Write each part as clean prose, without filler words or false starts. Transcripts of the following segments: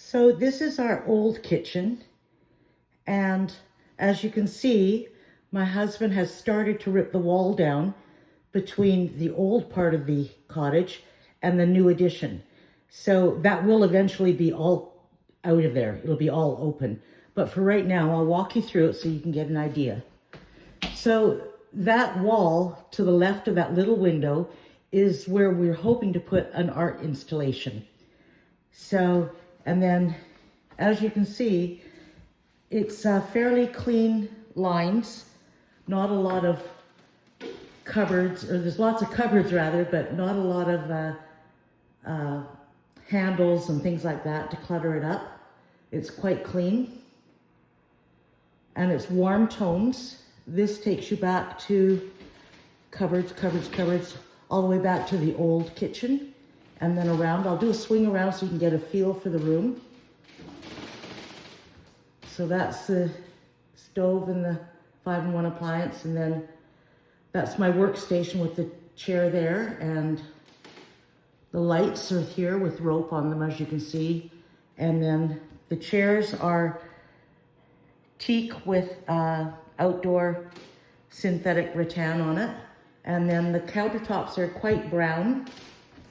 So this is our old kitchen, and as you can see, my husband has started to rip the wall down between the old part of the cottage and the new addition. So that will eventually be all out of there. It'll be all open. But for right now, I'll walk you through it so you can get an idea. So that wall to the left of that little window is where we're hoping to put an art installation. So, and then as you can see, it's fairly clean lines, not a lot of cupboards, or there's lots of cupboards rather, but not a lot of handles and things like that to clutter it up. It's quite clean, and it's warm tones. This takes you back to cupboards, all the way back to the old kitchen, and then around. I'll do a swing around so you can get a feel for the room. So that's the stove and the 5-in-1 appliance, and then that's my workstation with the chair there, and the lights are here with rope on them, as you can see. And then the chairs are teak with outdoor synthetic rattan on it. And then the countertops are quite brown.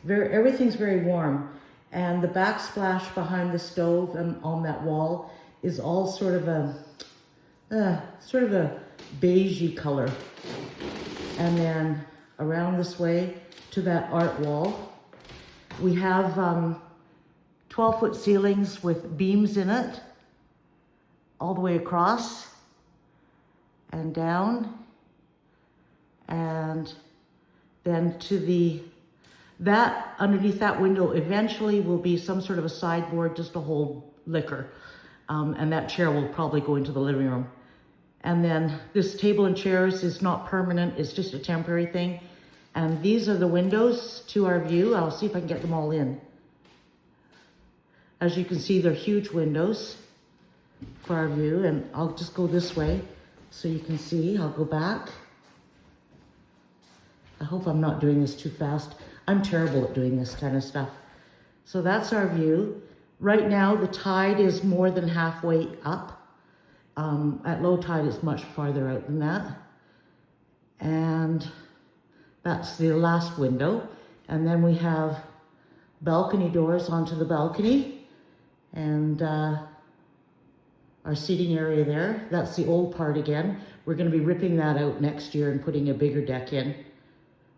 Everything's very warm. And the backsplash behind the stove and on that wall is all sort of a beigey color. And then around this way to that art wall, we have 12-foot ceilings with beams in it, all the way across and down. And then to that underneath that window eventually will be some sort of a sideboard just to hold liquor. And that chair will probably go into the living room. And then this table and chairs is not permanent, it's just a temporary thing. And these are the windows to our view. I'll see if I can get them all in. As you can see, they're huge windows for our view, and I'll just go this way so you can see. I'll go back. I hope I'm not doing this too fast. I'm terrible at doing this kind of stuff. So that's our view. Right now, the tide is more than halfway up. At low tide, it's much farther out than that. And that's the last window. And then we have balcony doors onto the balcony, and our seating area there. That's the old part again. We're going to be ripping that out next year and putting a bigger deck in.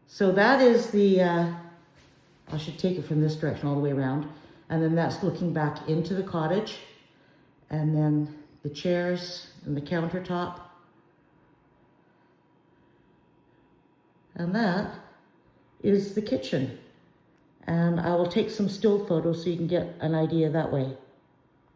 So that is the, I should take it from this direction all the way around. And then that's looking back into the cottage. And then the chairs and the countertop. And that is the kitchen. And I will take some still photos so you can get an idea that way.